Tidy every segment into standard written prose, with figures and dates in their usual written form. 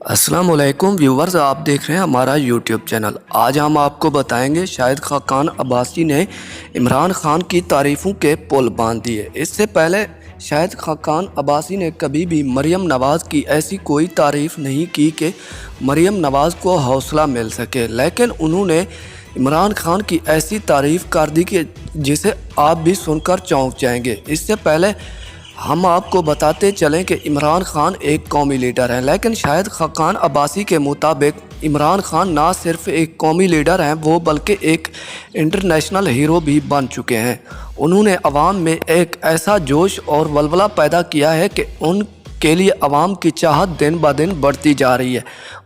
السلام علیکم ویورز، آپ دیکھ رہے ہیں ہمارا یوٹیوب چینل۔ آج ہم آپ کو بتائیں گے شاہد خاقان عباسی نے عمران خان کی تعریفوں کے پل باندھ دیے۔ اس سے پہلے شاہد خاقان عباسی نے کبھی بھی مریم نواز کی ایسی کوئی تعریف نہیں کی کہ مریم نواز کو حوصلہ مل سکے، لیکن انہوں نے عمران خان کی ایسی تعریف کر دی کہ جسے آپ بھی سن کر چونک جائیں گے۔ اس سے پہلے ہم آپ کو بتاتے چلیں کہ عمران خان ایک قومی لیڈر ہیں، لیکن شاہد خاقان عباسی کے مطابق عمران خان نہ صرف ایک قومی لیڈر ہیں وہ بلکہ ایک انٹرنیشنل ہیرو بھی بن چکے ہیں۔ انہوں نے عوام میں ایک ایسا جوش اور ولولہ پیدا کیا ہے کہ ان کے لیے عوام کی چاہت دن بہ دن بڑھتی جا رہی ہے۔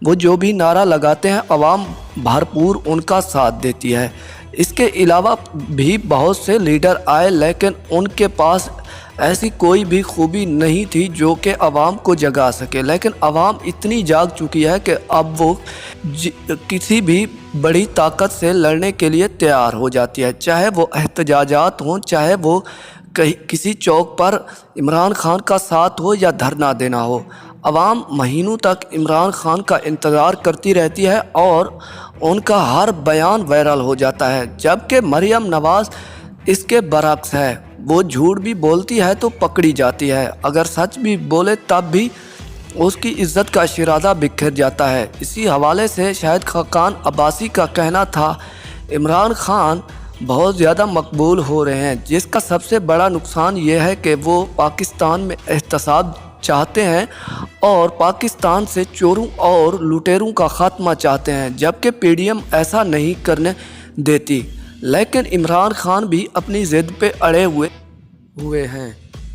وہ جو بھی نعرہ لگاتے ہیں عوام بھرپور ان کا ساتھ دیتی ہے۔ اس کے علاوہ بھی بہت سے لیڈر آئے لیکن ان کے پاس ایسی کوئی بھی خوبی نہیں تھی جو کہ عوام کو جگا سکے، لیکن عوام اتنی جاگ چکی ہے کہ اب وہ کسی بھی بڑی طاقت سے لڑنے کے لیے تیار ہو جاتی ہے، چاہے وہ احتجاجات ہوں، چاہے وہ کسی چوک پر عمران خان کا ساتھ ہو یا دھرنا دینا ہو۔ عوام مہینوں تک عمران خان کا انتظار کرتی رہتی ہے اور ان کا ہر بیان وائرل ہو جاتا ہے، جبکہ مریم نواز اس کے برعکس ہے۔ وہ جھوٹ بھی بولتی ہے تو پکڑی جاتی ہے، اگر سچ بھی بولے تب بھی اس کی عزت کا شیرازہ بکھر جاتا ہے۔ اسی حوالے سے شاہد خاقان عباسی کا کہنا تھا عمران خان بہت زیادہ مقبول ہو رہے ہیں، جس کا سب سے بڑا نقصان یہ ہے کہ وہ پاکستان میں احتساب چاہتے ہیں اور پاکستان سے چوروں اور لٹیروں کا خاتمہ چاہتے ہیں، جبکہ پی ڈی ایم ایسا نہیں کرنے دیتی۔ لیکن عمران خان بھی اپنی ضد پہ اڑے ہوئے ہیں،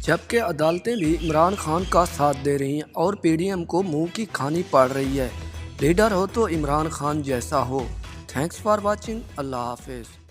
جبکہ عدالتیں بھی عمران خان کا ساتھ دے رہی ہیں اور پی ڈی ایم کو منہ کی کھانی پڑ رہی ہے۔ لیڈر ہو تو عمران خان جیسا ہو۔ Thanks for watching. اللہ حافظ۔